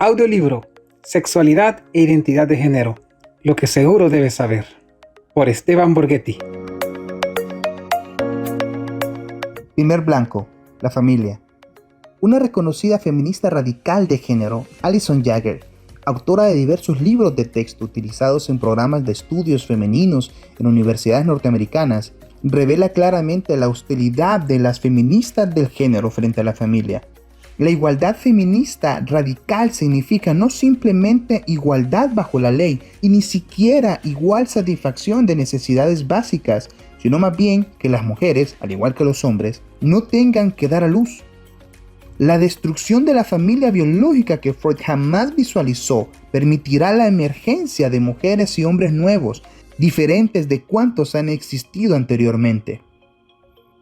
Audiolibro, Sexualidad e Identidad de Género, lo que seguro debes saber, por Esteban Borghetti. Primer blanco, la familia. Una reconocida feminista radical de género, Allison Jagger, autora de diversos libros de texto utilizados en programas de estudios femeninos en universidades norteamericanas, revela claramente la hostilidad de las feministas del género frente a la familia. La igualdad feminista radical significa no simplemente igualdad bajo la ley y ni siquiera igual satisfacción de necesidades básicas, sino más bien que las mujeres, al igual que los hombres, no tengan que dar a luz. La destrucción de la familia biológica que Freud jamás visualizó permitirá la emergencia de mujeres y hombres nuevos, diferentes de cuantos han existido anteriormente.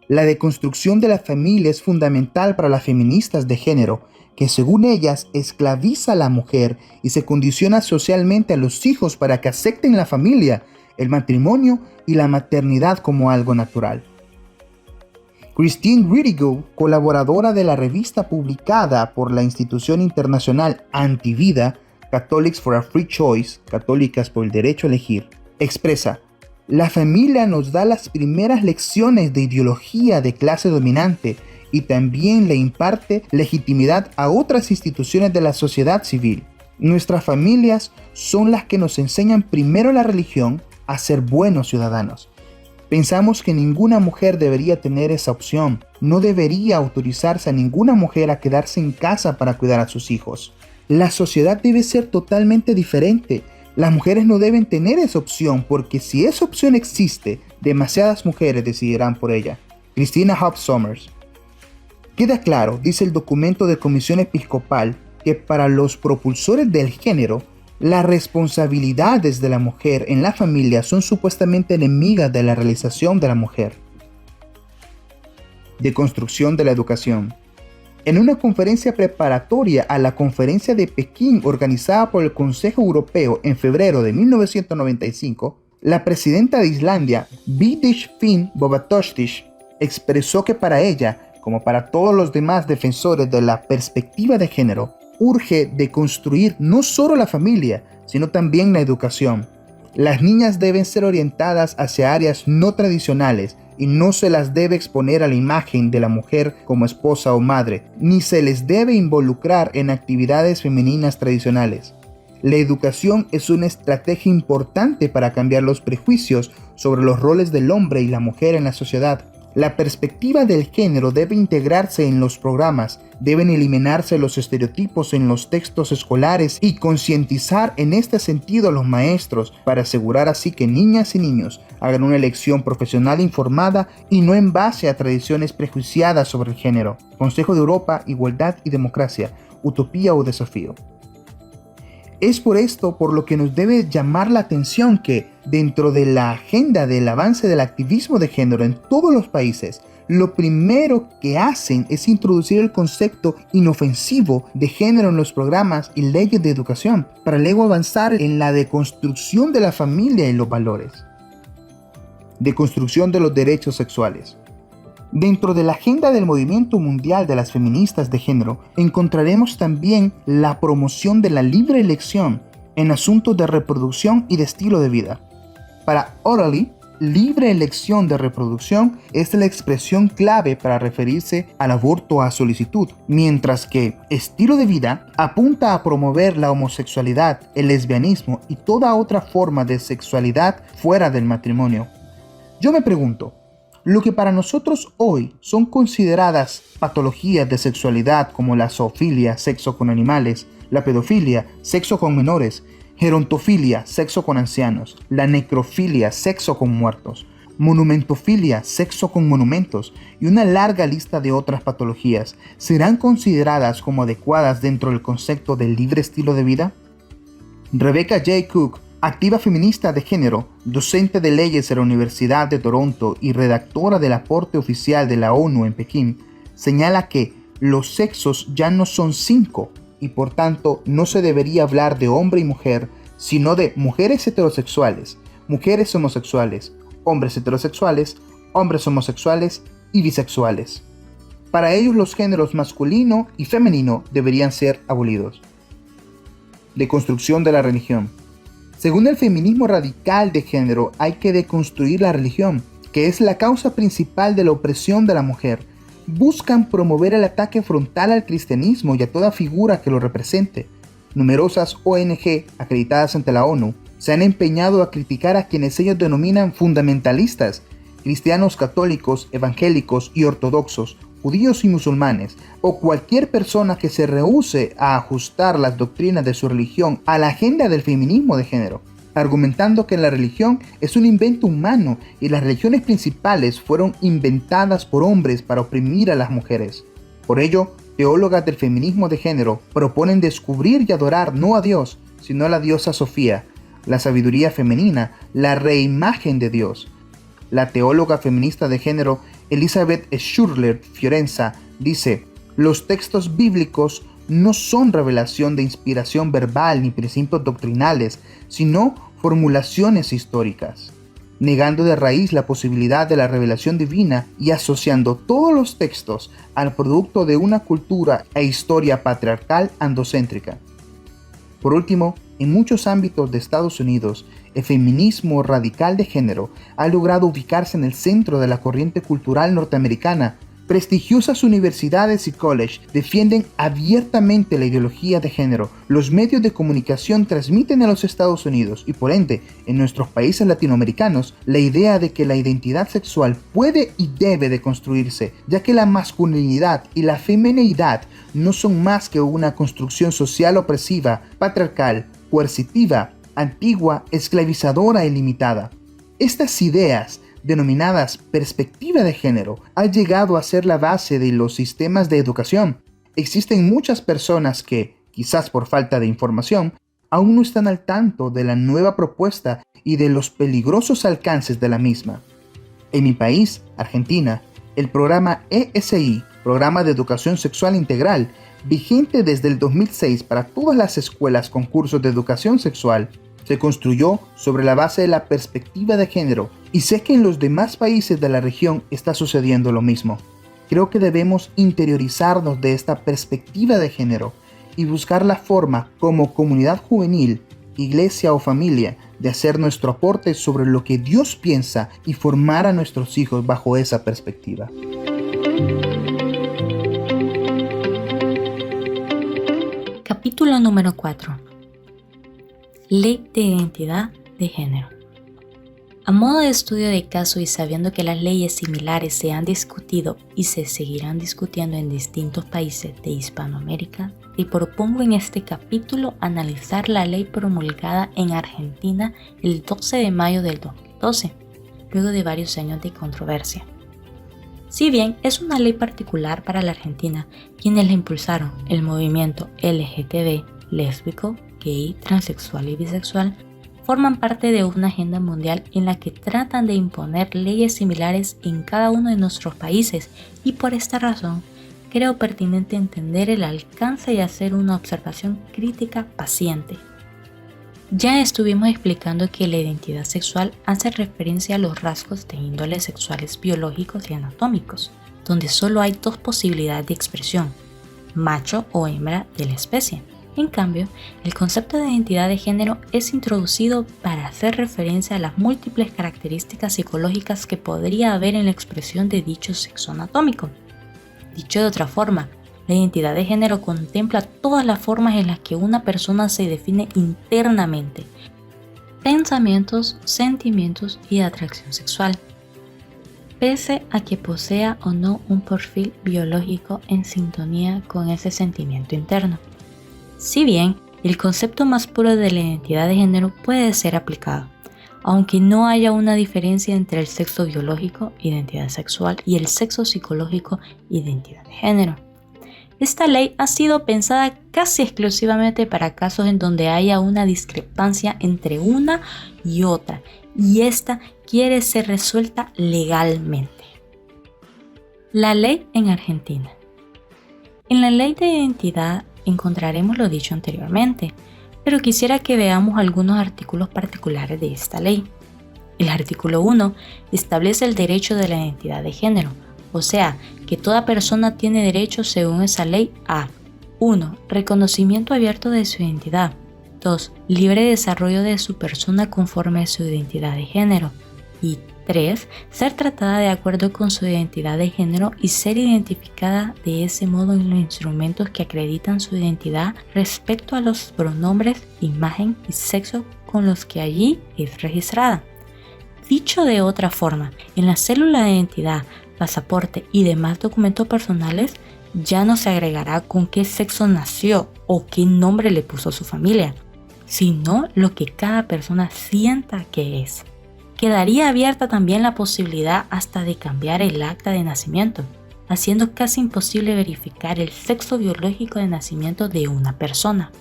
La deconstrucción de la familia es fundamental para las feministas de género, que según ellas esclaviza a la mujer y se condiciona socialmente a los hijos para que acepten la familia, el matrimonio y la maternidad como algo natural. Christine Riddigo, colaboradora de la revista publicada por la institución internacional Antivida, Catholics for a Free Choice, Católicas por el Derecho a Elegir, expresa: la familia nos da las primeras lecciones de ideología de clase dominante y también le imparte legitimidad a otras instituciones de la sociedad civil. Nuestras familias son las que nos enseñan primero la religión a ser buenos ciudadanos. Pensamos que ninguna mujer debería tener esa opción. No debería autorizarse a ninguna mujer a quedarse en casa para cuidar a sus hijos. La sociedad debe ser totalmente diferente. Las mujeres no deben tener esa opción porque si esa opción existe, demasiadas mujeres decidirán por ella. Christina Hobbs Sommers. Queda claro, dice el documento de Comisión Episcopal, que para los propulsores del género, las responsabilidades de la mujer en la familia son supuestamente enemigas de la realización de la mujer. Deconstrucción de la educación. En una conferencia preparatoria a la Conferencia de Pekín organizada por el Consejo Europeo en febrero de 1995, la presidenta de Islandia, Vigdís Finnbogadóttir Bogadóttir, expresó que para ella, como para todos los demás defensores de la perspectiva de género, urge deconstruir no solo la familia, sino también la educación. Las niñas deben ser orientadas hacia áreas no tradicionales y no se las debe exponer a la imagen de la mujer como esposa o madre, ni se les debe involucrar en actividades femeninas tradicionales. La educación es una estrategia importante para cambiar los prejuicios sobre los roles del hombre y la mujer en la sociedad. La perspectiva del género debe integrarse en los programas, deben eliminarse los estereotipos en los textos escolares y concientizar en este sentido a los maestros para asegurar así que niñas y niños hagan una elección profesional informada y no en base a tradiciones prejuiciadas sobre el género. Consejo de Europa, Igualdad y Democracia, Utopía o Desafío. Es por esto por lo que nos debe llamar la atención que, dentro de la agenda del avance del activismo de género en todos los países, lo primero que hacen es introducir el concepto inofensivo de género en los programas y leyes de educación, para luego avanzar en la deconstrucción de la familia y los valores. Deconstrucción de los derechos sexuales. Dentro de la agenda del movimiento mundial de las feministas de género, encontraremos también la promoción de la libre elección en asuntos de reproducción y de estilo de vida. Para O'Reilly, libre elección de reproducción es la expresión clave para referirse al aborto a solicitud, mientras que estilo de vida apunta a promover la homosexualidad, el lesbianismo y toda otra forma de sexualidad fuera del matrimonio. Yo me pregunto, lo que para nosotros hoy son consideradas patologías de sexualidad como la zoofilia, sexo con animales, la pedofilia, sexo con menores, gerontofilia, sexo con ancianos, la necrofilia, sexo con muertos, monumentofilia, sexo con monumentos y una larga lista de otras patologías, ¿serán consideradas como adecuadas dentro del concepto del libre estilo de vida? Rebecca J. Cook, activa feminista de género, docente de leyes en la Universidad de Toronto y redactora del aporte oficial de la ONU en Pekín, señala que los sexos ya no son 5 y por tanto no se debería hablar de hombre y mujer, sino de mujeres heterosexuales, mujeres homosexuales, hombres heterosexuales, hombres homosexuales y bisexuales. Para ellos los géneros masculino y femenino deberían ser abolidos. Deconstrucción de la religión. Según el feminismo radical de género, hay que deconstruir la religión, que es la causa principal de la opresión de la mujer. Buscan promover el ataque frontal al cristianismo y a toda figura que lo represente. Numerosas ONG acreditadas ante la ONU se han empeñado a criticar a quienes ellos denominan fundamentalistas, cristianos católicos, evangélicos y ortodoxos, judíos y musulmanes, o cualquier persona que se rehúse a ajustar las doctrinas de su religión a la agenda del feminismo de género, argumentando que la religión es un invento humano y las religiones principales fueron inventadas por hombres para oprimir a las mujeres. Por ello, teólogas del feminismo de género proponen descubrir y adorar no a Dios, sino a la diosa Sofía, la sabiduría femenina, la reimagen de Dios. La teóloga feminista de género Elizabeth Schurler Fiorenza dice: los textos bíblicos no son revelación de inspiración verbal ni principios doctrinales, sino formulaciones históricas, negando de raíz la posibilidad de la revelación divina y asociando todos los textos al producto de una cultura e historia patriarcal androcéntrica. Por último, en muchos ámbitos de Estados Unidos, el feminismo radical de género ha logrado ubicarse en el centro de la corriente cultural norteamericana. Prestigiosas universidades y colleges defienden abiertamente la ideología de género. Los medios de comunicación transmiten a los Estados Unidos y por ende en nuestros países latinoamericanos la idea de que la identidad sexual puede y debe de construirse, ya que la masculinidad y la femineidad no son más que una construcción social opresiva, patriarcal, coercitiva, antigua, esclavizadora y limitada. Estas ideas, denominadas perspectiva de género, han llegado a ser la base de los sistemas de educación. Existen muchas personas que, quizás por falta de información, aún no están al tanto de la nueva propuesta y de los peligrosos alcances de la misma. En mi país, Argentina, el programa ESI, Programa de Educación Sexual Integral, vigente desde el 2006 para todas las escuelas con cursos de educación sexual, se construyó sobre la base de la perspectiva de género, y sé que en los demás países de la región está sucediendo lo mismo. Creo que debemos interiorizarnos de esta perspectiva de género y buscar la forma, como comunidad juvenil, iglesia o familia, de hacer nuestro aporte sobre lo que Dios piensa y formar a nuestros hijos bajo esa perspectiva. Capítulo número 4. Ley de Identidad de Género. A modo de estudio de caso y sabiendo que las leyes similares se han discutido y se seguirán discutiendo en distintos países de Hispanoamérica, te propongo en este capítulo analizar la ley promulgada en Argentina el 12 de mayo del 2012, luego de varios años de controversia. Si bien es una ley particular para la Argentina, quienes la impulsaron, el movimiento LGTB, lésbico, gay, transexual y bisexual, forman parte de una agenda mundial en la que tratan de imponer leyes similares en cada uno de nuestros países, y por esta razón creo pertinente entender el alcance y hacer una observación crítica paciente. Ya estuvimos explicando que la identidad sexual hace referencia a los rasgos de índole sexuales biológicos y anatómicos, donde solo hay dos posibilidades de expresión, macho o hembra de la especie. En cambio, el concepto de identidad de género es introducido para hacer referencia a las múltiples características psicológicas que podría haber en la expresión de dicho sexo anatómico. Dicho de otra forma, la identidad de género contempla todas las formas en las que una persona se define internamente, pensamientos, sentimientos y atracción sexual, pese a que posea o no un perfil biológico en sintonía con ese sentimiento interno. Si bien el concepto más puro de la identidad de género puede ser aplicado, aunque no haya una diferencia entre el sexo biológico, identidad sexual, y el sexo psicológico, identidad de género. Esta ley ha sido pensada casi exclusivamente para casos en donde haya una discrepancia entre una y otra, y esta quiere ser resuelta legalmente. La ley en Argentina. En la ley de identidad encontraremos lo dicho anteriormente, pero quisiera que veamos algunos artículos particulares de esta ley. El artículo 1 establece el derecho de la identidad de género, o sea, que toda persona tiene derecho según esa ley a 1. Reconocimiento abierto de su identidad. 2. Libre desarrollo de su persona conforme a su identidad de género. Y 3. Ser tratada de acuerdo con su identidad de género y ser identificada de ese modo en los instrumentos que acreditan su identidad respecto a los pronombres, imagen y sexo con los que allí es registrada. Dicho de otra forma, en la célula de identidad, pasaporte y demás documentos personales, ya no se agregará con qué sexo nació o qué nombre le puso su familia, sino lo que cada persona sienta que es. Quedaría abierta también la posibilidad hasta de cambiar el acta de nacimiento, haciendo casi imposible verificar el sexo biológico de nacimiento de una persona.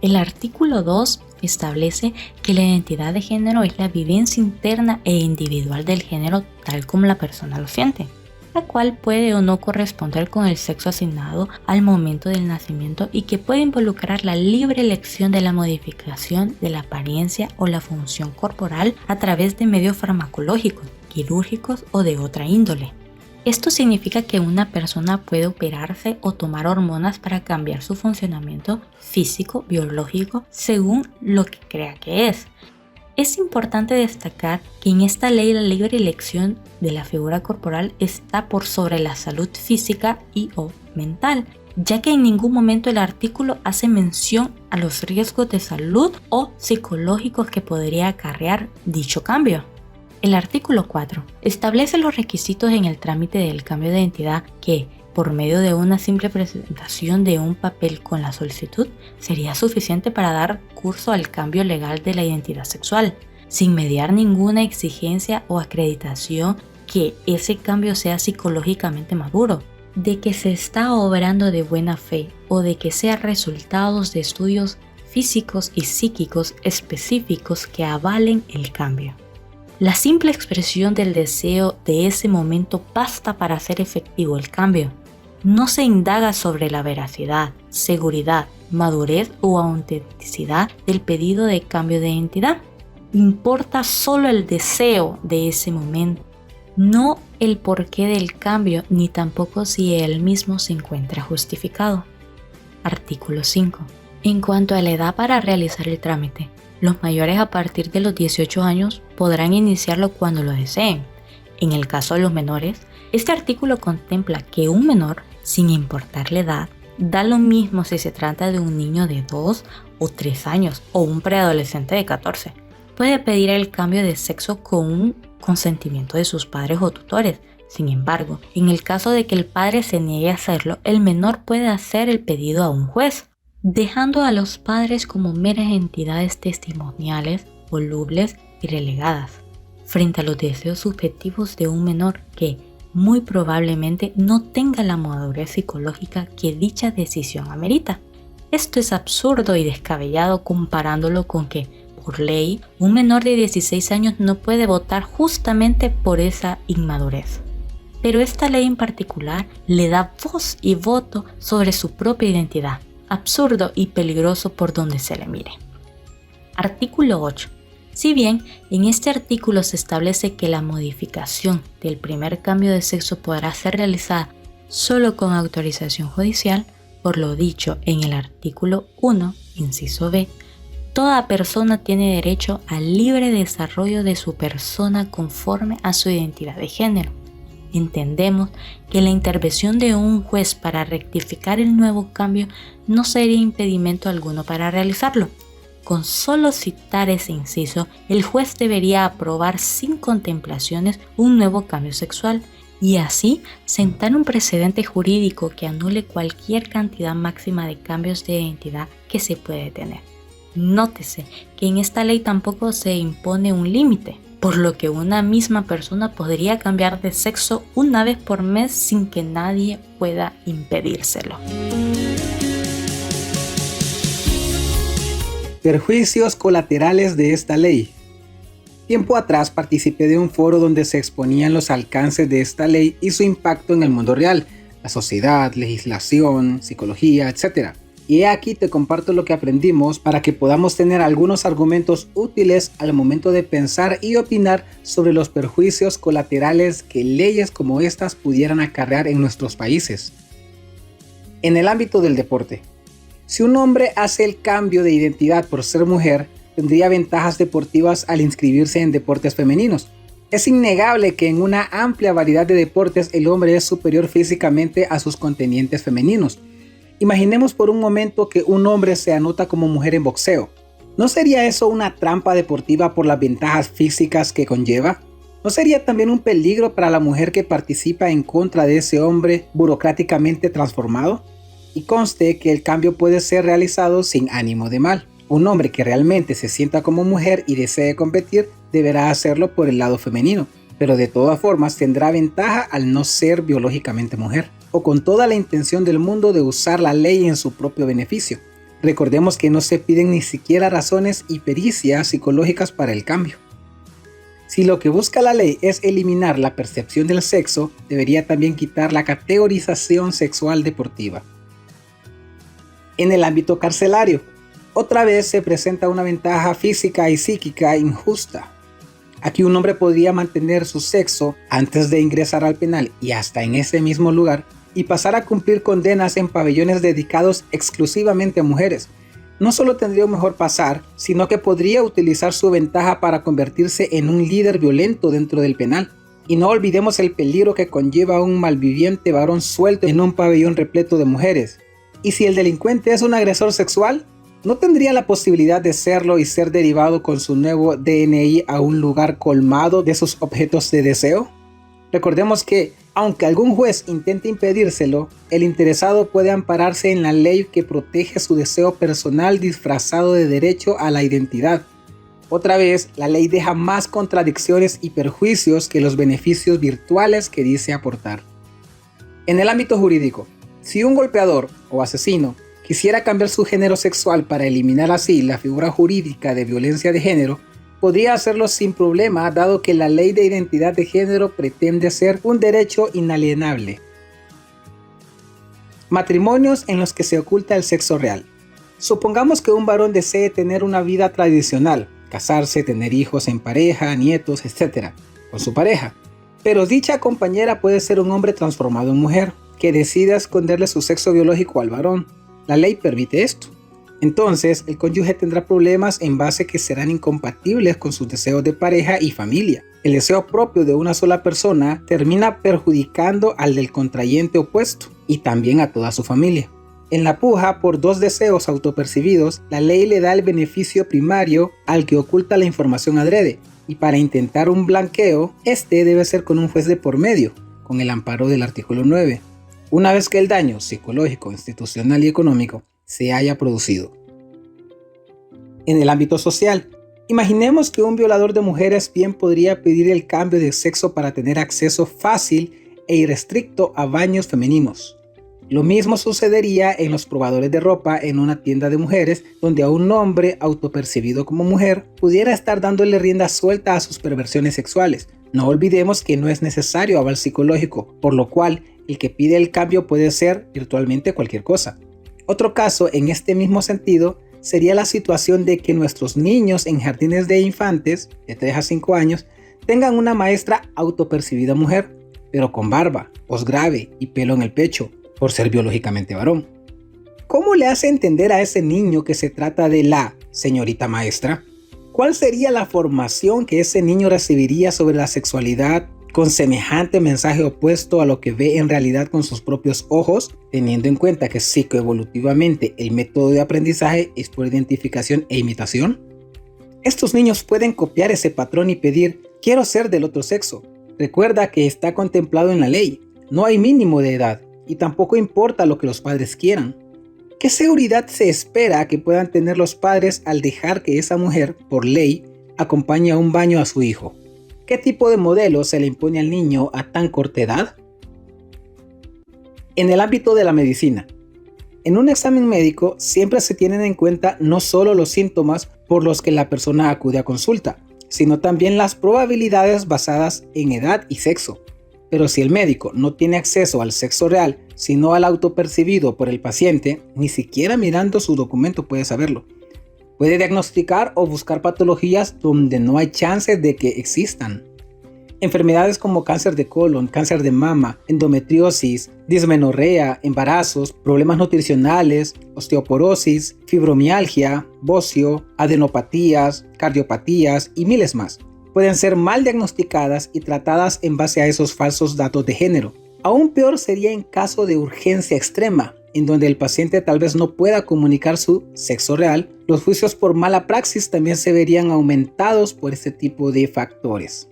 El artículo 2 establece que la identidad de género es la vivencia interna e individual del género tal como la persona lo siente, la cual puede o no corresponder con el sexo asignado al momento del nacimiento y que puede involucrar la libre elección de la modificación de la apariencia o la función corporal a través de medios farmacológicos, quirúrgicos o de otra índole. Esto significa que una persona puede operarse o tomar hormonas para cambiar su funcionamiento físico, biológico, según lo que crea que es. Es importante destacar que en esta ley la libre elección de la figura corporal está por sobre la salud física y o mental, ya que en ningún momento el artículo hace mención a los riesgos de salud o psicológicos que podría acarrear dicho cambio. El artículo 4 establece los requisitos en el trámite del cambio de identidad que, por medio de una simple presentación de un papel con la solicitud, sería suficiente para dar curso al cambio legal de la identidad sexual, sin mediar ninguna exigencia o acreditación que ese cambio sea psicológicamente maduro, de que se está obrando de buena fe o de que sea resultados de estudios físicos y psíquicos específicos que avalen el cambio. La simple expresión del deseo de ese momento basta para hacer efectivo el cambio. No se indaga sobre la veracidad, seguridad, madurez o autenticidad del pedido de cambio de identidad. Importa solo el deseo de ese momento, no el porqué del cambio ni tampoco si el mismo se encuentra justificado. Artículo 5. En cuanto a la edad para realizar el trámite, los mayores a partir de los 18 años podrán iniciarlo cuando lo deseen. En el caso de los menores, este artículo contempla que un menor, sin importar la edad, da lo mismo si se trata de un niño de 2 o 3 años o un preadolescente de 14, puede pedir el cambio de sexo con un consentimiento de sus padres o tutores. Sin embargo, en el caso de que el padre se niegue a hacerlo, el menor puede hacer el pedido a un juez, dejando a los padres como meras entidades testimoniales, volubles y relegadas, frente a los deseos subjetivos de un menor que muy probablemente no tenga la madurez psicológica que dicha decisión amerita. Esto es absurdo y descabellado comparándolo con que, por ley, un menor de 16 años no puede votar justamente por esa inmadurez. Pero esta ley en particular le da voz y voto sobre su propia identidad. Absurdo y peligroso por donde se le mire. Artículo 8. Si bien en este artículo se establece que la modificación del primer cambio de sexo podrá ser realizada solo con autorización judicial, por lo dicho en el artículo 1, inciso B, toda persona tiene derecho al libre desarrollo de su persona conforme a su identidad de género. Entendemos que la intervención de un juez para rectificar el nuevo cambio no sería impedimento alguno para realizarlo. Con solo citar ese inciso, el juez debería aprobar sin contemplaciones un nuevo cambio sexual y así sentar un precedente jurídico que anule cualquier cantidad máxima de cambios de identidad que se puede tener. Nótese que en esta ley tampoco se impone un límite, por lo que una misma persona podría cambiar de sexo una vez por mes sin que nadie pueda impedírselo. Perjuicios colaterales de esta ley. Tiempo atrás participé de un foro donde se exponían los alcances de esta ley y su impacto en el mundo real, la sociedad, legislación, psicología, etc. Y aquí te comparto lo que aprendimos para que podamos tener algunos argumentos útiles al momento de pensar y opinar sobre los perjuicios colaterales que leyes como estas pudieran acarrear en nuestros países. En el ámbito del deporte, Si un hombre hace el cambio de identidad por ser mujer, tendría ventajas deportivas al inscribirse en deportes femeninos. Es innegable que en una amplia variedad de deportes el hombre es superior físicamente a sus contendientes femeninos. Imaginemos por un momento que un hombre se anota como mujer en boxeo. ¿No sería eso una trampa deportiva por las ventajas físicas que conlleva? ¿No sería también un peligro para la mujer que participa en contra de ese hombre burocráticamente transformado? Y conste que el cambio puede ser realizado sin ánimo de mal. Un hombre que realmente se sienta como mujer y desee competir deberá hacerlo por el lado femenino, pero de todas formas tendrá ventaja al no ser biológicamente mujer, o con toda la intención del mundo de usar la ley en su propio beneficio. Recordemos que no se piden ni siquiera razones y pericias psicológicas para el cambio. Si lo que busca la ley es eliminar la percepción del sexo, debería también quitar la categorización sexual deportiva. En el ámbito carcelario, otra vez se presenta una ventaja física y psíquica injusta. Aquí un hombre podría mantener su sexo antes de ingresar al penal y hasta en ese mismo lugar y pasar a cumplir condenas en pabellones dedicados exclusivamente a mujeres. No solo tendría un mejor pasar, sino que podría utilizar su ventaja para convertirse en un líder violento dentro del penal. Y no olvidemos el peligro que conlleva un malviviente varón suelto en un pabellón repleto de mujeres. ¿Y si el delincuente es un agresor sexual? ¿No tendría la posibilidad de serlo y ser derivado con su nuevo DNI a un lugar colmado de sus objetos de deseo? Recordemos que, aunque algún juez intente impedírselo, el interesado puede ampararse en la ley que protege su deseo personal disfrazado de derecho a la identidad. Otra vez, la ley deja más contradicciones y perjuicios que los beneficios virtuales que dice aportar. En el ámbito jurídico, si un golpeador o asesino quisiera cambiar su género sexual para eliminar así la figura jurídica de violencia de género, podría hacerlo sin problema, dado que la ley de identidad de género pretende ser un derecho inalienable. Matrimonios en los que se oculta el sexo real. Supongamos que un varón desee tener una vida tradicional, casarse, tener hijos en pareja, nietos, etc., con su pareja, pero dicha compañera puede ser un hombre transformado en mujer, que decida esconderle su sexo biológico al varón. La ley permite esto. Entonces, el cónyuge tendrá problemas en base que serán incompatibles con sus deseos de pareja y familia. El deseo propio de una sola persona termina perjudicando al del contrayente opuesto y también a toda su familia. En la puja por dos deseos autopercibidos, la ley le da el beneficio primario al que oculta la información adrede, y para intentar un blanqueo, este debe ser con un juez de por medio, con el amparo del artículo 9. Una vez que el daño psicológico, institucional y económico se haya producido. En el ámbito social, imaginemos que un violador de mujeres bien podría pedir el cambio de sexo para tener acceso fácil e irrestricto a baños femeninos. Lo mismo sucedería en los probadores de ropa en una tienda de mujeres, donde a un hombre autopercibido como mujer pudiera estar dándole rienda suelta a sus perversiones sexuales. No olvidemos que no es necesario aval psicológico, por lo cual el que pide el cambio puede ser virtualmente cualquier cosa. Otro caso en este mismo sentido sería la situación de que nuestros niños en jardines de infantes de 3 a 5 años tengan una maestra autopercibida mujer, pero con barba, voz grave y pelo en el pecho, por ser biológicamente varón. ¿Cómo le hace entender a ese niño que se trata de la señorita maestra? ¿Cuál sería la formación que ese niño recibiría sobre la sexualidad con semejante mensaje opuesto a lo que ve en realidad con sus propios ojos, teniendo en cuenta que psicoevolutivamente el método de aprendizaje es por identificación e imitación? Estos niños pueden copiar ese patrón y pedir, quiero ser del otro sexo. Recuerda que está contemplado en la ley, no hay mínimo de edad y tampoco importa lo que los padres quieran. ¿Qué seguridad se espera que puedan tener los padres al dejar que esa mujer, por ley, acompañe a un baño a su hijo? ¿Qué tipo de modelo se le impone al niño a tan corta edad? En el ámbito de la medicina, en un examen médico siempre se tienen en cuenta no solo los síntomas por los que la persona acude a consulta, sino también las probabilidades basadas en edad y sexo. Pero si el médico no tiene acceso al sexo real, sino al autopercibido por el paciente, ni siquiera mirando su documento puede saberlo. Puede diagnosticar o buscar patologías donde no hay chances de que existan. Enfermedades como cáncer de colon, cáncer de mama, endometriosis, dismenorrea, embarazos, problemas nutricionales, osteoporosis, fibromialgia, bocio, adenopatías, cardiopatías y miles más. Pueden ser mal diagnosticadas y tratadas en base a esos falsos datos de género. Aún peor sería en caso de urgencia extrema, en donde el paciente tal vez no pueda comunicar su sexo real. Los juicios por mala praxis también se verían aumentados por este tipo de factores.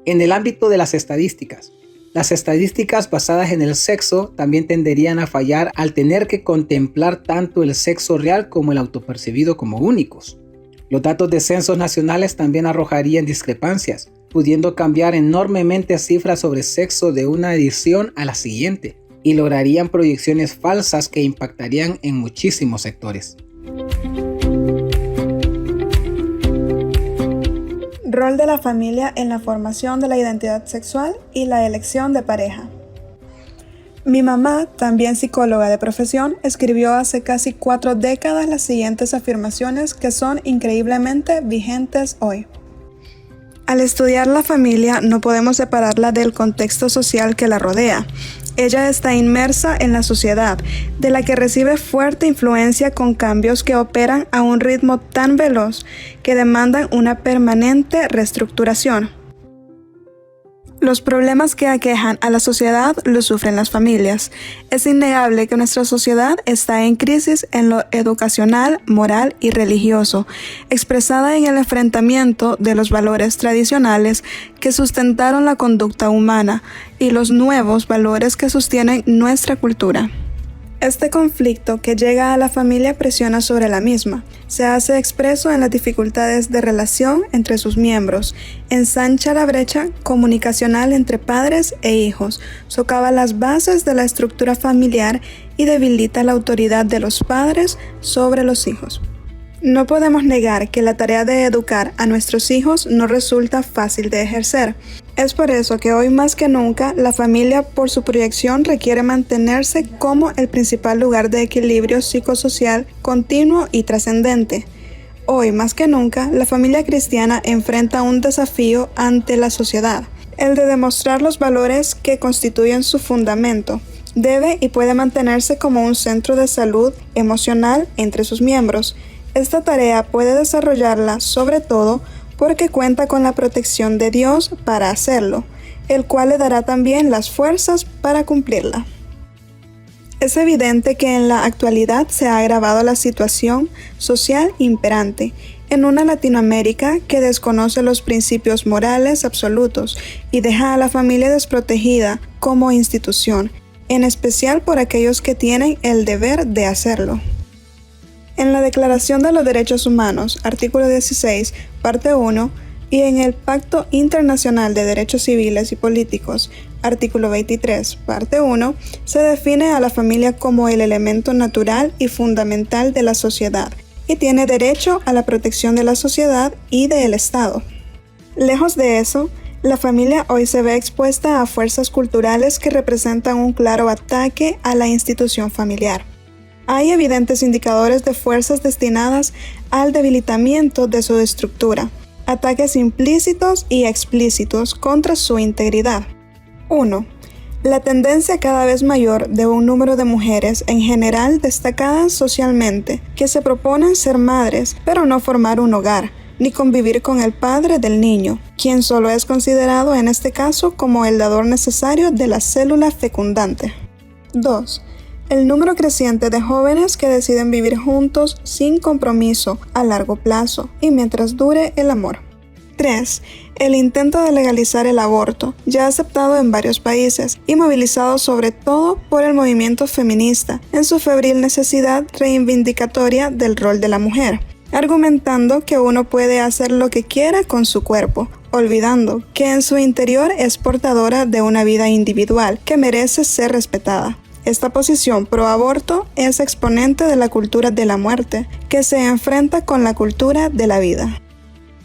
En el ámbito de las estadísticas basadas en el sexo también tenderían a fallar al tener que contemplar tanto el sexo real como el autopercibido como únicos. Los datos de censos nacionales también arrojarían discrepancias, pudiendo cambiar enormemente cifras sobre sexo de una edición a la siguiente, y lograrían proyecciones falsas que impactarían en muchísimos sectores. Rol de la familia en la formación de la identidad sexual y la elección de pareja. Mi mamá, también psicóloga de profesión, escribió hace casi 4 décadas las siguientes afirmaciones que son increíblemente vigentes hoy. Al estudiar la familia no podemos separarla del contexto social que la rodea. Ella está inmersa en la sociedad, de la que recibe fuerte influencia con cambios que operan a un ritmo tan veloz que demandan una permanente reestructuración. Los problemas que aquejan a la sociedad los sufren las familias. Es innegable que nuestra sociedad está en crisis en lo educacional, moral y religioso, expresada en el enfrentamiento de los valores tradicionales que sustentaron la conducta humana y los nuevos valores que sostienen nuestra cultura. Este conflicto que llega a la familia presiona sobre la misma, se hace expreso en las dificultades de relación entre sus miembros, ensancha la brecha comunicacional entre padres e hijos, socava las bases de la estructura familiar y debilita la autoridad de los padres sobre los hijos. No podemos negar que la tarea de educar a nuestros hijos no resulta fácil de ejercer. Es por eso que hoy más que nunca la familia por su proyección requiere mantenerse como el principal lugar de equilibrio psicosocial continuo y trascendente. Hoy más que nunca la familia cristiana enfrenta un desafío ante la sociedad, el de demostrar los valores que constituyen su fundamento. Debe y puede mantenerse como un centro de salud emocional entre sus miembros. Esta tarea puede desarrollarla sobre todo porque cuenta con la protección de Dios para hacerlo, el cual le dará también las fuerzas para cumplirla. Es evidente que en la actualidad se ha agravado la situación social imperante en una Latinoamérica que desconoce los principios morales absolutos y deja a la familia desprotegida como institución, en especial por aquellos que tienen el deber de hacerlo. En la Declaración de los Derechos Humanos, artículo 16, parte 1, y en el Pacto Internacional de Derechos Civiles y Políticos, artículo 23, parte 1, se define a la familia como el elemento natural y fundamental de la sociedad y tiene derecho a la protección de la sociedad y del Estado. Lejos de eso, la familia hoy se ve expuesta a fuerzas culturales que representan un claro ataque a la institución familiar. Hay evidentes indicadores de fuerzas destinadas al debilitamiento de su estructura, ataques implícitos y explícitos contra su integridad. 1. La tendencia cada vez mayor de un número de mujeres en general destacadas socialmente que se proponen ser madres, pero no formar un hogar, ni convivir con el padre del niño, quien solo es considerado en este caso como el dador necesario de la célula fecundante. 2. El número creciente de jóvenes que deciden vivir juntos sin compromiso a largo plazo y mientras dure el amor. 3. El intento de legalizar el aborto, ya aceptado en varios países y movilizado sobre todo por el movimiento feminista en su febril necesidad reivindicatoria del rol de la mujer, argumentando que uno puede hacer lo que quiera con su cuerpo, olvidando que en su interior es portadora de una vida individual que merece ser respetada. Esta posición pro aborto es exponente de la cultura de la muerte, que se enfrenta con la cultura de la vida.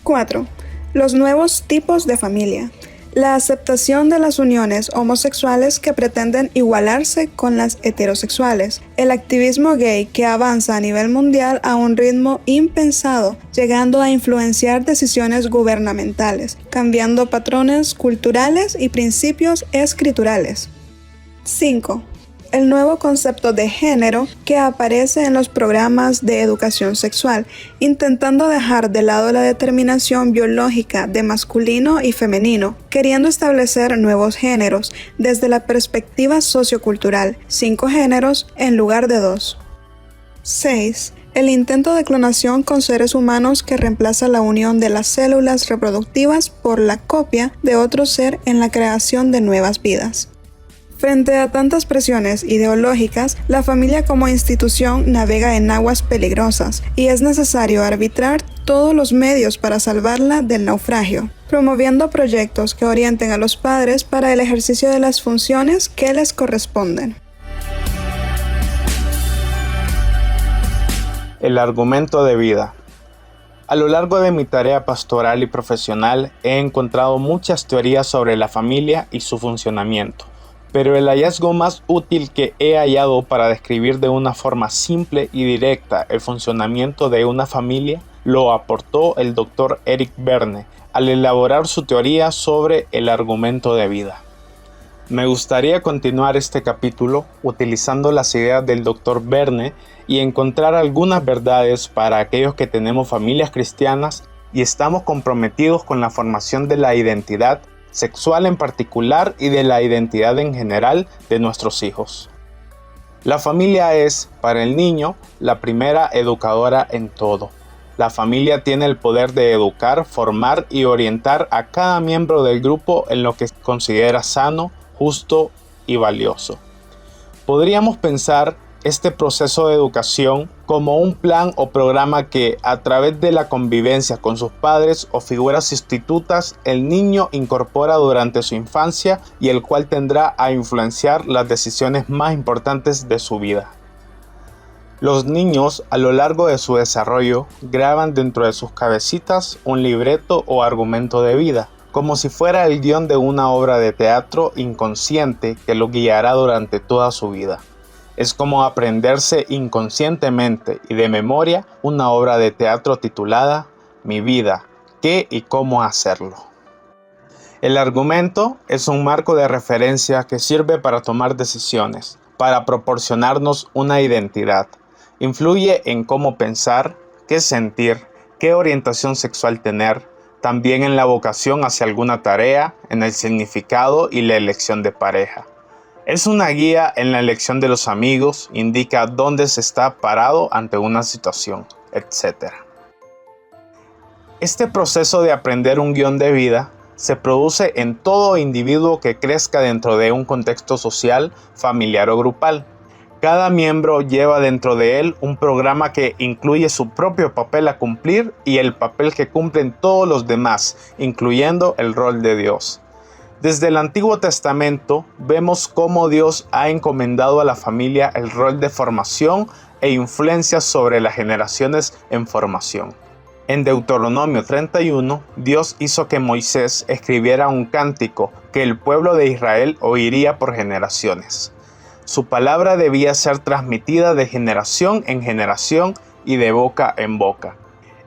4. Los nuevos tipos de familia. La aceptación de las uniones homosexuales que pretenden igualarse con las heterosexuales. El activismo gay que avanza a nivel mundial a un ritmo impensado, llegando a influenciar decisiones gubernamentales, cambiando patrones culturales y principios escriturales. 5. El nuevo concepto de género que aparece en los programas de educación sexual, intentando dejar de lado la determinación biológica de masculino y femenino, queriendo establecer nuevos géneros desde la perspectiva sociocultural, 5 géneros en lugar de 2. 6. El intento de clonación con seres humanos que reemplaza la unión de las células reproductivas por la copia de otro ser en la creación de nuevas vidas. Frente a tantas presiones ideológicas, la familia como institución navega en aguas peligrosas y es necesario arbitrar todos los medios para salvarla del naufragio, promoviendo proyectos que orienten a los padres para el ejercicio de las funciones que les corresponden. El argumento de vida. A lo largo de mi tarea pastoral y profesional he encontrado muchas teorías sobre la familia y su funcionamiento. Pero el hallazgo más útil que he hallado para describir de una forma simple y directa el funcionamiento de una familia lo aportó el Dr. Eric Berne al elaborar su teoría sobre el argumento de vida. Me gustaría continuar este capítulo utilizando las ideas del Dr. Berne y encontrar algunas verdades para aquellos que tenemos familias cristianas y estamos comprometidos con la formación de la identidad sexual en particular y de la identidad en general de nuestros hijos. La familia es, para el niño, la primera educadora en todo. La familia tiene el poder de educar, formar y orientar a cada miembro del grupo en lo que considera sano, justo y valioso. Podríamos pensar este proceso de educación como un plan o programa que, a través de la convivencia con sus padres o figuras sustitutas, el niño incorpora durante su infancia y el cual tendrá a influenciar las decisiones más importantes de su vida. Los niños, a lo largo de su desarrollo, graban dentro de sus cabecitas un libreto o argumento de vida, como si fuera el guión de una obra de teatro inconsciente que lo guiará durante toda su vida. Es como aprenderse inconscientemente y de memoria una obra de teatro titulada Mi vida, ¿qué y cómo hacerlo? El argumento es un marco de referencia que sirve para tomar decisiones, para proporcionarnos una identidad. Influye en cómo pensar, qué sentir, qué orientación sexual tener, también en la vocación hacia alguna tarea, en el significado y la elección de pareja. Es una guía en la elección de los amigos, indica dónde se está parado ante una situación, etc. Este proceso de aprender un guión de vida se produce en todo individuo que crezca dentro de un contexto social, familiar o grupal. Cada miembro lleva dentro de él un programa que incluye su propio papel a cumplir y el papel que cumplen todos los demás, incluyendo el rol de Dios. Desde el Antiguo Testamento vemos cómo Dios ha encomendado a la familia el rol de formación e influencia sobre las generaciones en formación. En Deuteronomio 31, Dios hizo que Moisés escribiera un cántico que el pueblo de Israel oiría por generaciones. Su palabra debía ser transmitida de generación en generación y de boca en boca.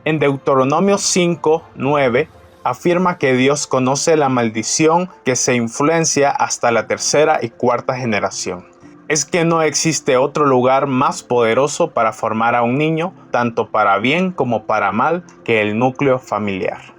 En Deuteronomio 5:9 afirma que Dios conoce la maldición que se influencia hasta la tercera y cuarta generación. Es que no existe otro lugar más poderoso para formar a un niño, tanto para bien como para mal, que el núcleo familiar.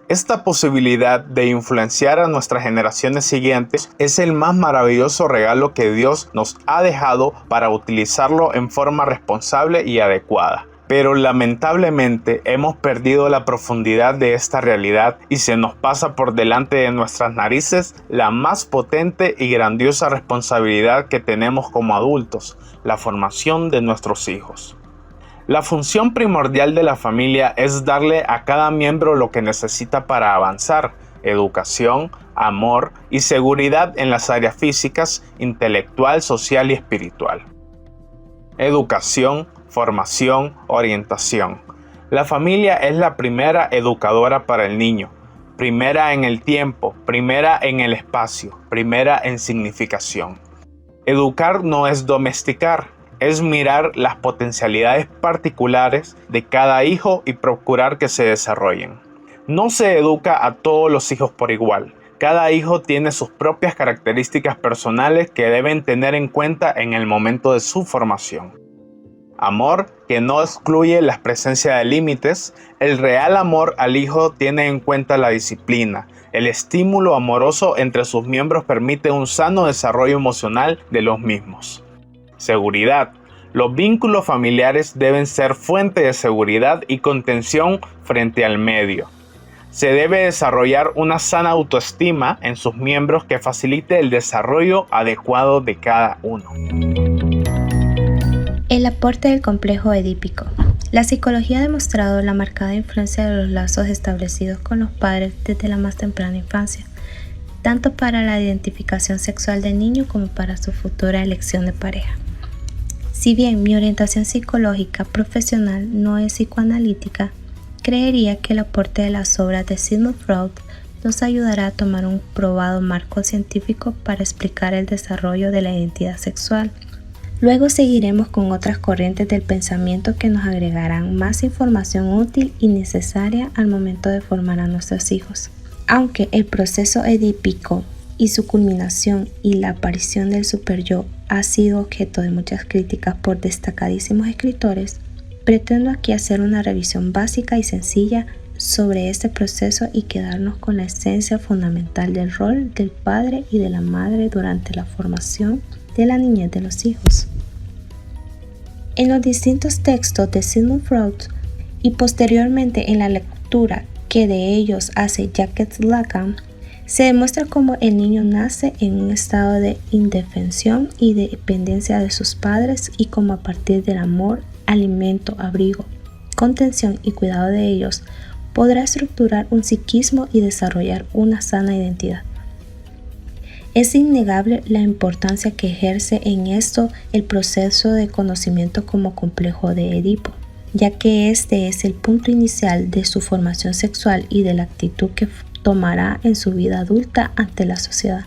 Esta posibilidad de influenciar a nuestras generaciones siguientes es el más maravilloso regalo que Dios nos ha dejado para utilizarlo en forma responsable y adecuada. Pero lamentablemente hemos perdido la profundidad de esta realidad y se nos pasa por delante de nuestras narices la más potente y grandiosa responsabilidad que tenemos como adultos, la formación de nuestros hijos. La función primordial de la familia es darle a cada miembro lo que necesita para avanzar: educación, amor y seguridad en las áreas físicas, intelectual, social y espiritual. Educación, formación, orientación. La familia es la primera educadora para el niño. primera en el tiempo, primera en el espacio, primera en significación. Educar no es domesticar, es mirar las potencialidades particulares de cada hijo y procurar que se desarrollen. No se educa a todos los hijos por igual. Cada hijo tiene sus propias características personales que deben tener en cuenta en el momento de su formación. Amor que no excluye la presencia de límites. El real amor al hijo tiene en cuenta la disciplina. El estímulo amoroso entre sus miembros permite un sano desarrollo emocional de los mismos. Seguridad. Los vínculos familiares deben ser fuente de seguridad y contención frente al medio. Se debe desarrollar una sana autoestima en sus miembros que facilite el desarrollo adecuado de cada uno. El aporte del complejo edípico. La psicología ha demostrado la marcada influencia de los lazos establecidos con los padres desde la más temprana infancia, tanto para la identificación sexual del niño como para su futura elección de pareja. Si bien mi orientación psicológica profesional no es psicoanalítica, creería que el aporte de las obras de Sigmund Freud nos ayudará a tomar un probado marco científico para explicar el desarrollo de la identidad sexual. Luego seguiremos con otras corrientes del pensamiento que nos agregarán más información útil y necesaria al momento de formar a nuestros hijos. Aunque el proceso edípico y su culminación y la aparición del superyo ha sido objeto de muchas críticas por destacadísimos escritores, pretendo aquí hacer una revisión básica y sencilla sobre este proceso y quedarnos con la esencia fundamental del rol del padre y de la madre durante la formación de la niñez de los hijos. En los distintos textos de Sigmund Freud y posteriormente en la lectura que de ellos hace Jacques Lacan, se demuestra cómo el niño nace en un estado de indefensión y de dependencia de sus padres y cómo a partir del amor, alimento, abrigo, contención y cuidado de ellos podrá estructurar un psiquismo y desarrollar una sana identidad. Es innegable la importancia que ejerce en esto el proceso de conocimiento como complejo de Edipo, ya que este es el punto inicial de su formación sexual y de la actitud que tomará en su vida adulta ante la sociedad.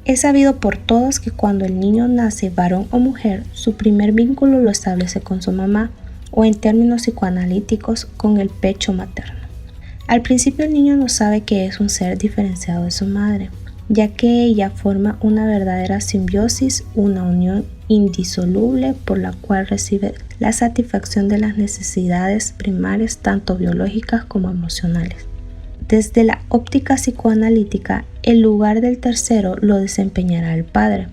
Es sabido por todos que cuando el niño nace varón o mujer, su primer vínculo lo establece con su mamá o en términos psicoanalíticos con el pecho materno. Al principio el niño no sabe que es un ser diferenciado de su madre, ya que ella forma una verdadera simbiosis, una unión indisoluble por la cual recibe la satisfacción de las necesidades primarias tanto biológicas como emocionales. Desde la óptica psicoanalítica, el lugar del tercero lo desempeñará el padre.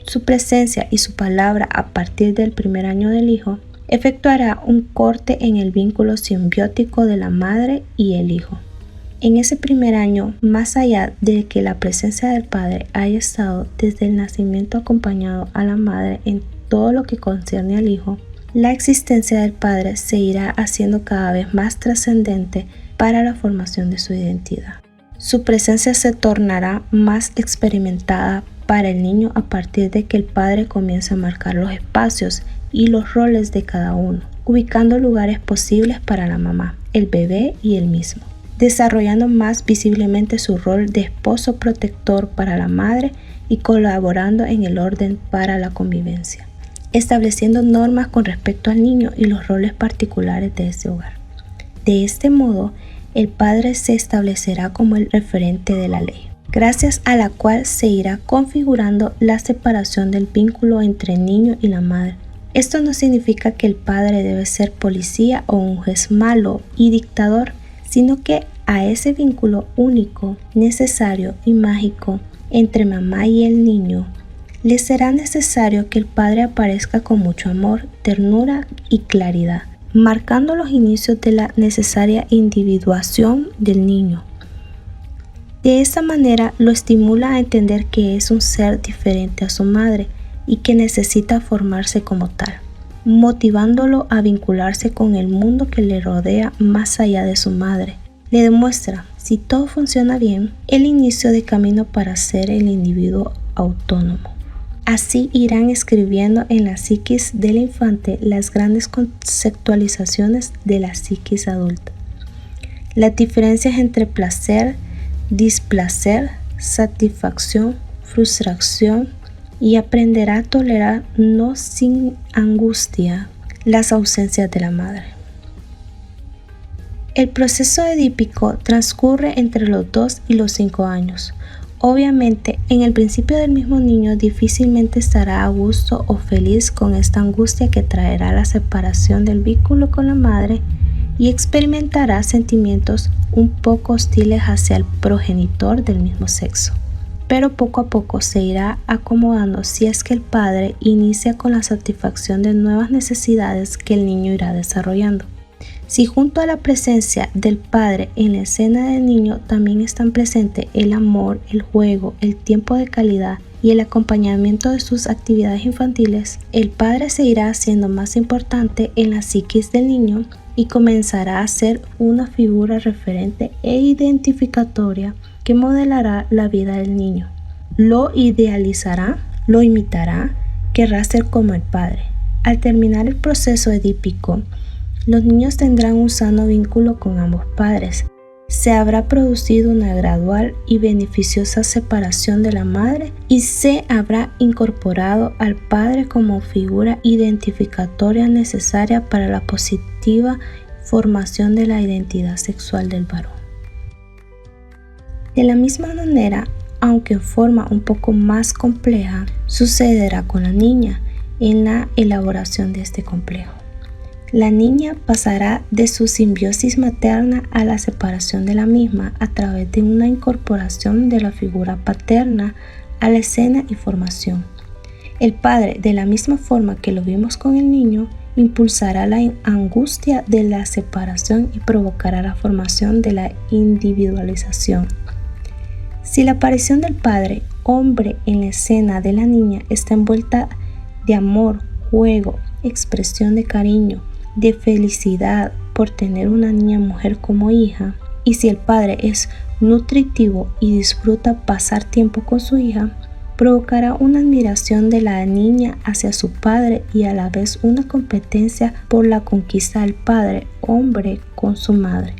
Su presencia y su palabra a partir del primer año del hijo efectuará un corte en el vínculo simbiótico de la madre y el hijo. En ese primer año, más allá de que la presencia del padre haya estado desde el nacimiento acompañado a la madre en todo lo que concierne al hijo, la existencia del padre se irá haciendo cada vez más trascendente para la formación de su identidad. Su presencia se tornará más experimentada para el niño a partir de que el padre comienza a marcar los espacios y los roles de cada uno, ubicando lugares posibles para la mamá, el bebé y él mismo, desarrollando más visiblemente su rol de esposo protector para la madre y colaborando en el orden para la convivencia, estableciendo normas con respecto al niño y los roles particulares de ese hogar. De este modo, el padre se establecerá como el referente de la ley, gracias a la cual se irá configurando la separación del vínculo entre el niño y la madre. Esto no significa que el padre debe ser policía o un juez malo y dictador, sino que a ese vínculo único, necesario y mágico entre mamá y el niño, le será necesario que el padre aparezca con mucho amor, ternura y claridad, marcando los inicios de la necesaria individuación del niño. De esta manera lo estimula a entender que es un ser diferente a su madre y que necesita formarse como tal, motivándolo a vincularse con el mundo que le rodea más allá de su madre. Le demuestra, si todo funciona bien, el inicio de camino para ser el individuo autónomo. Así irán escribiendo en la psiquis del infante las grandes conceptualizaciones de la psiquis adulta. las diferencias entre placer, displacer, satisfacción, frustración y aprenderá a tolerar no sin angustia las ausencias de la madre. El proceso edípico transcurre entre los 2 y los 5 años. Obviamente, en el principio del mismo niño difícilmente estará a gusto o feliz con esta angustia que traerá la separación del vínculo con la madre y experimentará sentimientos un poco hostiles hacia el progenitor del mismo sexo. Pero poco a poco se irá acomodando si es que el padre inicia con la satisfacción de nuevas necesidades que el niño irá desarrollando. Si junto a la presencia del padre en la escena del niño también están presentes el amor, el juego, el tiempo de calidad y el acompañamiento de sus actividades infantiles, el padre se irá haciendo más importante en la psiquis del niño y comenzará a ser una figura referente e identificatoria que modelará la vida del niño. Lo idealizará, lo imitará, querrá ser como el padre. Al terminar el proceso edípico, los niños tendrán un sano vínculo con ambos padres. Se habrá producido una gradual y beneficiosa separación de la madre y se habrá incorporado al padre como figura identificatoria necesaria para la positiva formación de la identidad sexual del varón. De la misma manera, aunque en forma un poco más compleja, sucederá con la niña en la elaboración de este complejo. La niña pasará de su simbiosis materna a la separación de la misma a través de una incorporación de la figura paterna a la escena y formación. El padre, de la misma forma que lo vimos con el niño, impulsará la angustia de la separación y provocará la formación de la individualización. Si la aparición del padre, hombre, en la escena de la niña está envuelta de amor, juego, expresión de cariño, de felicidad por tener una niña mujer como hija, y si el padre es nutritivo y disfruta pasar tiempo con su hija, provocará una admiración de la niña hacia su padre y a la vez una competencia por la conquista del padre, hombre, con su madre.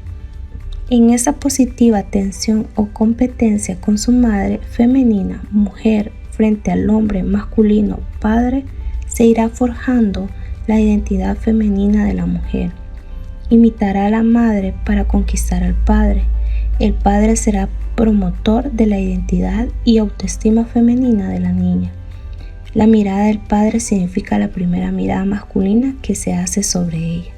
En esa positiva tensión o competencia con su madre femenina, mujer, frente al hombre masculino, padre, se irá forjando la identidad femenina de la mujer. Imitará a la madre para conquistar al padre. El padre será promotor de la identidad y autoestima femenina de la niña. La mirada del padre significa la primera mirada masculina que se hace sobre ella.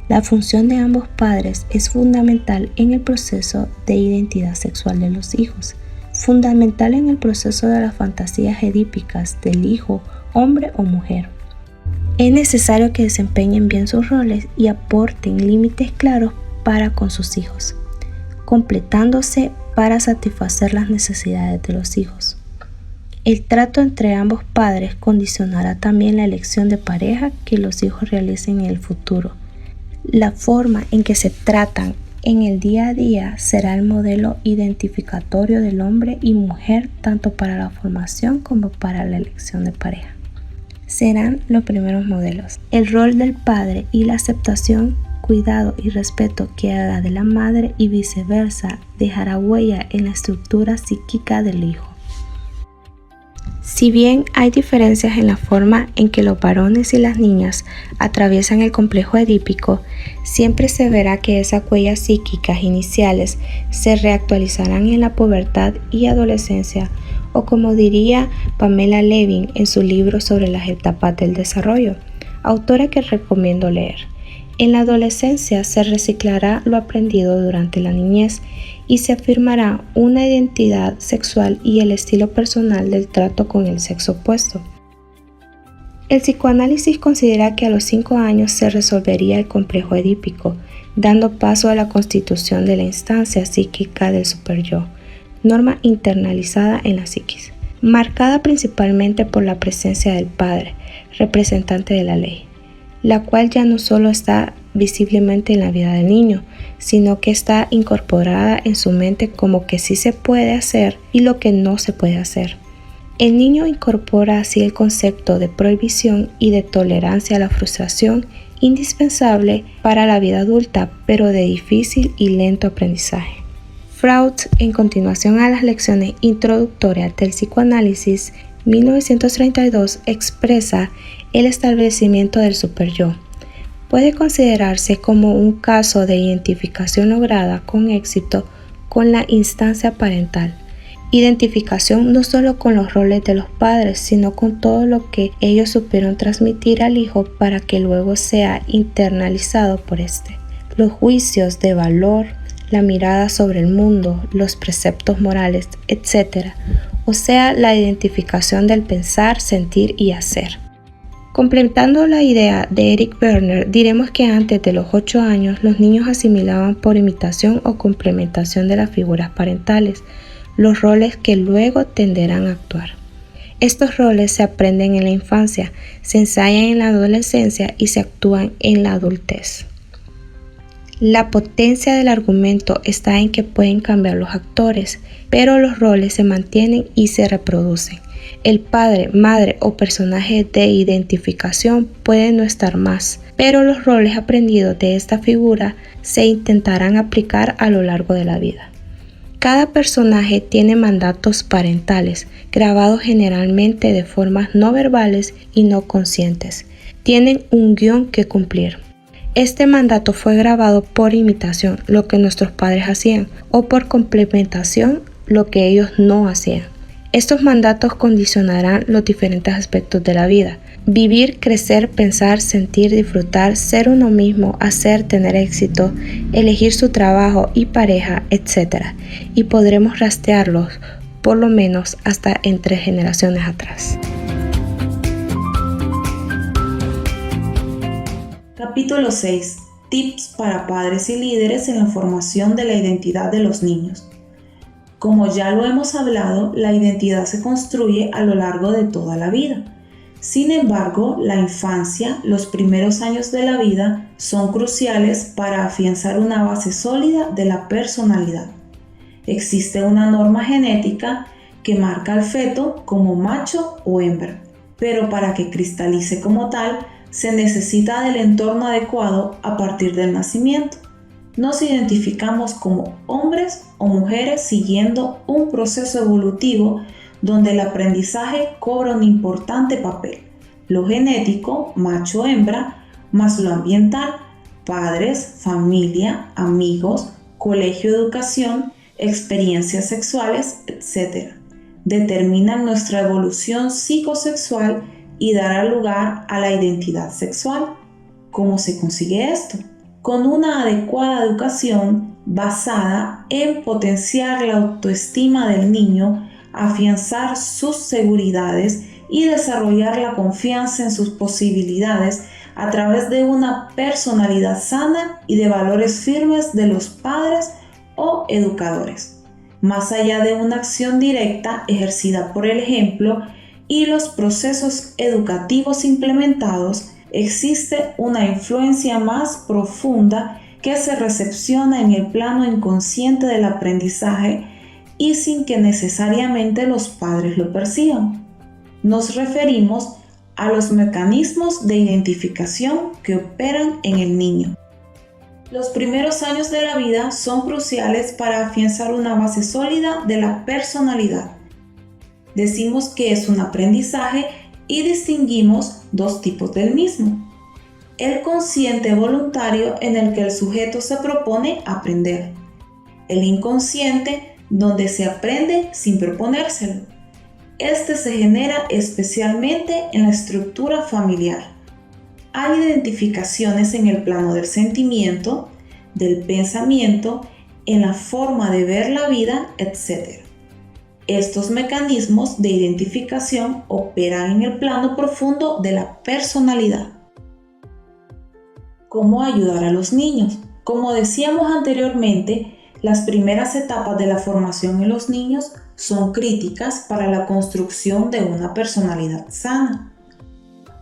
La función de ambos padres es fundamental en el proceso de identidad sexual de los hijos, fundamental en el proceso de las fantasías edípicas del hijo, hombre o mujer. Es necesario que desempeñen bien sus roles y aporten límites claros para con sus hijos, completándose para satisfacer las necesidades de los hijos. El trato entre ambos padres condicionará también la elección de pareja que los hijos realicen en el futuro. La forma en que se tratan en el día a día será el modelo identificatorio del hombre y mujer tanto para la formación como para la elección de pareja. Serán los primeros modelos. El rol del padre y la aceptación, cuidado y respeto que haga de la madre y viceversa dejará huella en la estructura psíquica del hijo. Si bien hay diferencias en la forma en que los varones y las niñas atraviesan el complejo edípico, siempre se verá que esas huellas psíquicas iniciales se reactualizarán en la pubertad y adolescencia, o como diría Pamela Levin en su libro sobre las etapas del desarrollo, autora que recomiendo leer. En la adolescencia se reciclará lo aprendido durante la niñez y se afirmará una identidad sexual y el estilo personal del trato con el sexo opuesto. El psicoanálisis considera que a los 5 años se resolvería el complejo edípico, dando paso a la constitución de la instancia psíquica del superyo, norma internalizada en la psiquis, marcada principalmente por la presencia del padre, representante de la ley, la cual ya no solo está visiblemente en la vida del niño, sino que está incorporada en su mente como que sí se puede hacer y lo que no se puede hacer. El niño incorpora así el concepto de prohibición y de tolerancia a la frustración indispensable para la vida adulta, pero de difícil y lento aprendizaje. Freud, en continuación a las lecciones introductorias del psicoanálisis, 1932 expresa el establecimiento del superyo. Puede considerarse como un caso de identificación lograda con éxito con la instancia parental. Identificación no solo con los roles de los padres, sino con todo lo que ellos supieron transmitir al hijo para que luego sea internalizado por éste. Los juicios de valor, la mirada sobre el mundo, los preceptos morales, etc. O sea, la identificación del pensar, sentir y hacer. Complementando la idea de Eric Berner, diremos que antes de los 8 años los niños asimilaban por imitación o complementación de las figuras parentales los roles que luego tenderán a actuar. Estos roles se aprenden en la infancia, se ensayan en la adolescencia y se actúan en la adultez. La potencia del argumento está en que pueden cambiar los actores, pero los roles se mantienen y se reproducen. El padre, madre o personaje de identificación puede no estar más, pero los roles aprendidos de esta figura se intentarán aplicar a lo largo de la vida. Cada personaje tiene mandatos parentales, grabados generalmente de formas no verbales y no conscientes. Tienen un guión que cumplir. Este mandato fue grabado por imitación, lo que nuestros padres hacían, o por complementación, lo que ellos no hacían. Estos mandatos condicionarán los diferentes aspectos de la vida: vivir, crecer, pensar, sentir, disfrutar, ser uno mismo, hacer, tener éxito, elegir su trabajo y pareja, etc. Y podremos rastrearlos por lo menos hasta en 3 generaciones atrás. Capítulo 6. Tips para padres y líderes en la formación de la identidad de los niños. Como ya lo hemos hablado, la identidad se construye a lo largo de toda la vida. Sin embargo, la infancia, los primeros años de la vida, son cruciales para afianzar una base sólida de la personalidad. Existe una norma genética que marca al feto como macho o hembra, pero para que cristalice como tal, se necesita del entorno adecuado a partir del nacimiento. Nos identificamos como hombres o mujeres siguiendo un proceso evolutivo donde el aprendizaje cobra un importante papel. Lo genético, macho-hembra, más lo ambiental, padres, familia, amigos, colegio, educación, experiencias sexuales, etc. Determinan nuestra evolución psicosexual y dará lugar a la identidad sexual. ¿Cómo se consigue esto? Con una adecuada educación basada en potenciar la autoestima del niño, afianzar sus seguridades y desarrollar la confianza en sus posibilidades a través de una personalidad sana y de valores firmes de los padres o educadores. Más allá de una acción directa ejercida por el ejemplo y los procesos educativos implementados, existe una influencia más profunda que se recepciona en el plano inconsciente del aprendizaje y sin que necesariamente los padres lo perciban. Nos referimos a los mecanismos de identificación que operan en el niño. Los primeros años de la vida son cruciales para afianzar una base sólida de la personalidad. Decimos que es un aprendizaje y distinguimos 2 tipos del mismo. El consciente voluntario, en el que el sujeto se propone aprender. El inconsciente, donde se aprende sin proponérselo. Este se genera especialmente en la estructura familiar. Hay identificaciones en el plano del sentimiento, del pensamiento, en la forma de ver la vida, etc. Estos mecanismos de identificación operan en el plano profundo de la personalidad. ¿Cómo ayudar a los niños? Como decíamos anteriormente, las primeras etapas de la formación en los niños son críticas para la construcción de una personalidad sana.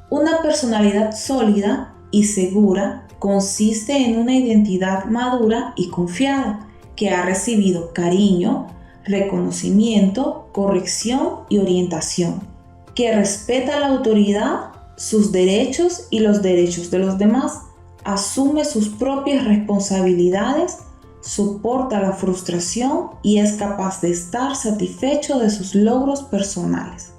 Una personalidad sólida y segura consiste en una identidad madura y confiada, que ha recibido cariño, reconocimiento, corrección y orientación, que respeta la autoridad, sus derechos y los derechos de los demás, asume sus propias responsabilidades, soporta la frustración y es capaz de estar satisfecho de sus logros personales.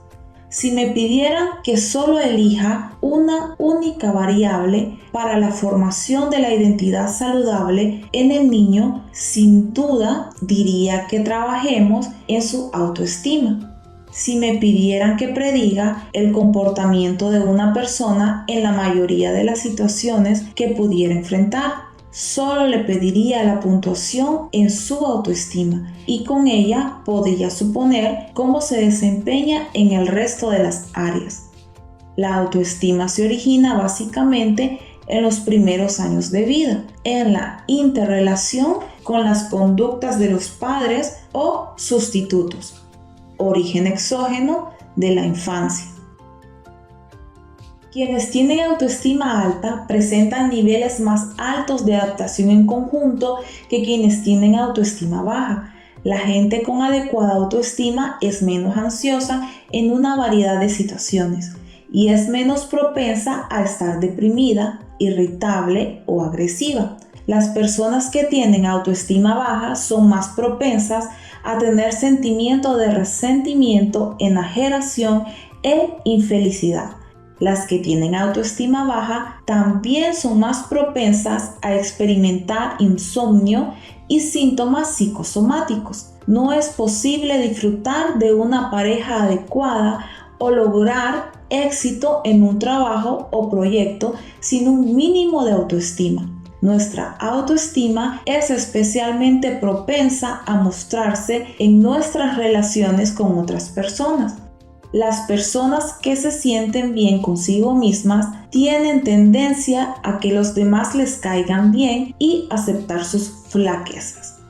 Si me pidieran que solo elija una única variable para la formación de la identidad saludable en el niño, sin duda diría que trabajemos en su autoestima. Si me pidieran que prediga el comportamiento de una persona en la mayoría de las situaciones que pudiera enfrentar, solo le pediría la puntuación en su autoestima y con ella podría suponer cómo se desempeña en el resto de las áreas. La autoestima se origina básicamente en los primeros años de vida, en la interrelación con las conductas de los padres o sustitutos, origen exógeno de la infancia. Quienes tienen autoestima alta presentan niveles más altos de adaptación en conjunto que quienes tienen autoestima baja. La gente con adecuada autoestima es menos ansiosa en una variedad de situaciones y es menos propensa a estar deprimida, irritable o agresiva. Las personas que tienen autoestima baja son más propensas a tener sentimiento de resentimiento, enajenación e infelicidad. Las que tienen autoestima baja también son más propensas a experimentar insomnio y síntomas psicosomáticos. No es posible disfrutar de una pareja adecuada o lograr éxito en un trabajo o proyecto sin un mínimo de autoestima. Nuestra autoestima es especialmente propensa a mostrarse en nuestras relaciones con otras personas. Las personas que se sienten bien consigo mismas tienen tendencia a que los demás les caigan bien y aceptar sus flaquezas.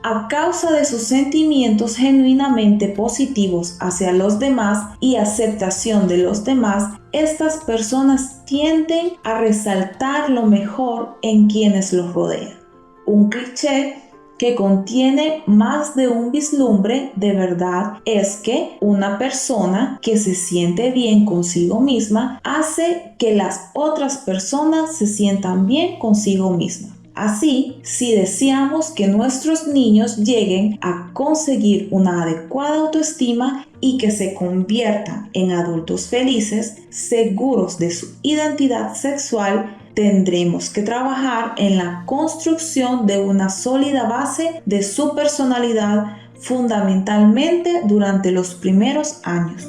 A causa de sus sentimientos genuinamente positivos hacia los demás y aceptación de los demás, estas personas tienden a resaltar lo mejor en quienes los rodean. Un cliché que contiene más de un vislumbre de verdad es que una persona que se siente bien consigo misma hace que las otras personas se sientan bien consigo mismas. Así, si deseamos que nuestros niños lleguen a conseguir una adecuada autoestima y que se conviertan en adultos felices, seguros de su identidad sexual, tendremos que trabajar en la construcción de una sólida base de su personalidad, fundamentalmente durante los primeros años.